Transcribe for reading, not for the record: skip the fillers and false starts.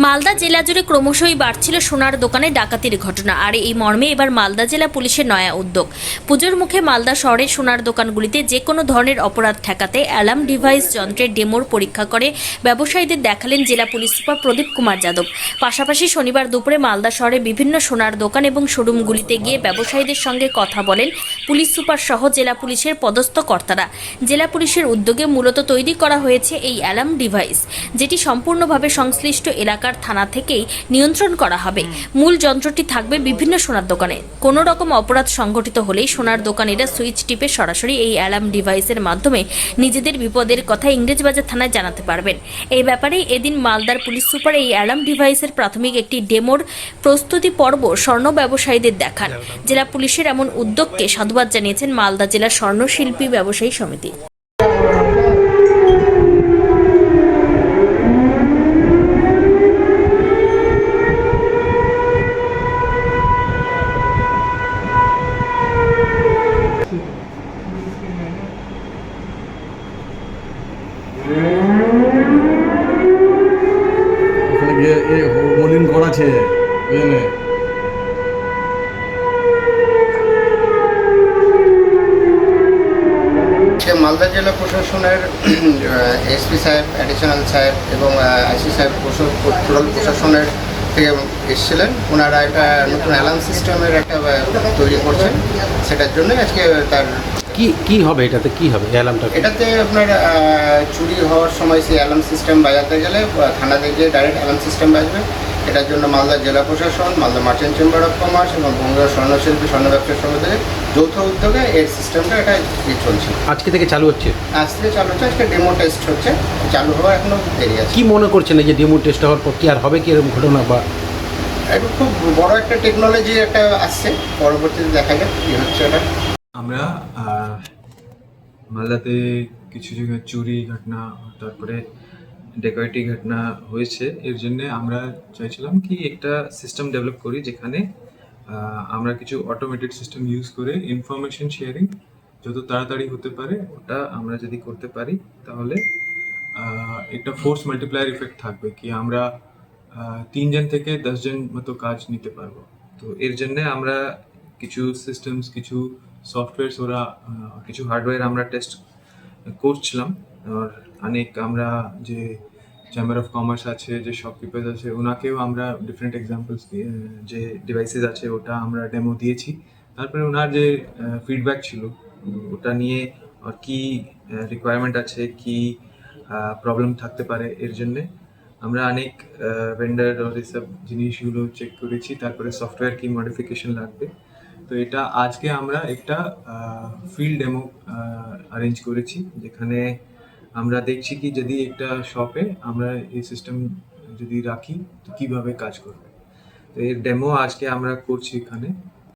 মালদা জেলা জুড়ে ক্রমশই বাড়ছিল সোনার দোকানে ডাকাতির ঘটনা। আর এই মর্মে এবার মালদা জেলা পুলিশের নয়া উদ্যোগ। পুজোর মুখে মালদা শহরের সোনার দোকানগুলিতে যে কোনো ধরনের অপরাধ ঠেকাতে অ্যালার্ম ডিভাইস যন্ত্রের ডেমোর পরীক্ষা করে ব্যবসায়ীদের দেখালেন জেলা পুলিশ সুপার প্রদীপ কুমার যাদব। পাশাপাশি শনিবার দুপুরে মালদা শহরে বিভিন্ন সোনার দোকান এবং শোরুমগুলিতে গিয়ে ব্যবসায়ীদের সঙ্গে কথা বলেন পুলিশ সুপার সহ জেলা পুলিশের পদস্থ কর্তারা। জেলা পুলিশের উদ্যোগে মূলত তৈরি করা হয়েছে এই অ্যালার্ম ডিভাইস, যেটি সম্পূর্ণভাবে সংশ্লিষ্ট এলাকার থানা থেকেই নিয়ন্ত্রণ করা হবে। মূল যন্ত্রটি থাকবে বিভিন্ন সোনার দোকানে। কোনো রকম অপরাধ সংঘটিত হলেই সোনার দোকানিরা সুইচ টিপে সরাসরি এই অ্যালার্ম ডিভাইসের মাধ্যমে নিজেদের বিপদের কথা ইংরেজবাজার থানায় জানাতে পারবেন। এই ব্যাপারে এদিন মালদার পুলিশ সুপার এই অ্যালার্ম ডিভাইসের প্রাথমিক একটি ডেমোর প্রস্তুতি পর্ব স্বর্ণ ব্যবসায়ীদের দেখান। জেলা পুলিশের এমন উদ্যোগকে সাধুবাদ জানিয়েছেন মালদা জেলার স্বর্ণশিল্পী ব্যবসায়ী সমিতি। ওখানে গিয়ে মলিন ঘর আছে বুঝলে। মালদা জেলা প্রশাসনের এসপি সাহেব, অ্যাডিশনাল সাহেব এবং আইসি সাহেব টোটাল প্রশাসনের থেকে এসেছিলেন। ওনারা একটা নতুন অ্যালার্ম সিস্টেমের একটা তৈরি করছেন, সেটার জন্য আজকে তার কি হবে এটাতে, কি হবে অ্যালার্মটা? এটাতে আপনার চুরি হওয়ার সময় সেই অ্যালার্ম সিস্টেম বাজাতে গেলে থানাতে গিয়ে ডাইরেক্ট অ্যালার্ম সিস্টেম বাজবে। এটার জন্য মালদা জেলা প্রশাসন, Malda merchant chamber of commerce এবং বঙ্গীয় স্বর্ণশিল্পী স্বর্ণ ব্যবসায়ী সমিতির যৌথ উদ্যোগে এই সিস্টেমটা এটা চলছে। আজকে থেকে চালু হচ্ছে? আজ থেকে চালু হচ্ছে। আজকে ডেমো টেস্ট হচ্ছে, চালু হওয়ার এখনো দেরি আছে। কি মনে করছেন এই যে ডেমো টেস্ট হওয়ার পর কি আর হবে কি এরকম ঘটনা? বা এটা খুব বড় একটা টেকনোলজি একটা আসছে, পরবর্তীতে দেখা যাক কী হচ্ছে এটা। আমরা মালদাতে কিছু জায়গায় চুরি ঘটনা, তারপরে ডেকাইটি ঘটনা হয়েছে। এর জন্য আমরা চাইছিলাম কি একটা সিস্টেম ডেভেলপ করি যেখানে আমরা কিছু অটোমেটেড সিস্টেম ইউজ করে ইনফরমেশন শেয়ারিং যত তাড়াতাড়ি হতে পারে ওটা আমরা যদি করতে পারি তাহলে একটা ফোর্স মাল্টিপ্লায়ার ইফেক্ট থাকবে, কি আমরা 3 জন থেকে 10 জন মতো কাজ নিতে পারবো। তো এর জন্য আমরা কিছু সিস্টেমস, কিছু সফটওয়্যারস, ওরা কিছু হার্ডওয়্যার আমরা টেস্ট করছিলাম। আর অনেক আমরা যে চেম্বার অফ কমার্স আছে, যে শপকিপার্স আছে, ওনাকেও আমরা ডিফারেন্ট এক্সাম্পলস যে ডিভাইসেস আছে ওটা আমরা ডেমো দিয়েছি। তারপরে ওনার যে ফিডব্যাক ছিল ওটা নিয়ে আর কি রিকোয়ারমেন্ট আছে, কি প্রবলেম থাকতে পারে, এর জন্যে আমরা অনেক ভেন্ডার আর এসব জিনিসগুলো চেক করেছি। তারপরে সফটওয়্যার কি মডিফিকেশন লাগবে। তো এটা আজকে আমরা একটা ফিল্ড ডেমো অ্যারেঞ্জ করেছি, যেখানে আমরা দেখছি কি যদি একটা শপে আমরা এই সিস্টেম যদি রাখি তো কীভাবে কাজ করবে। তো এর ডেমো আজকে আমরা করছি এখানে।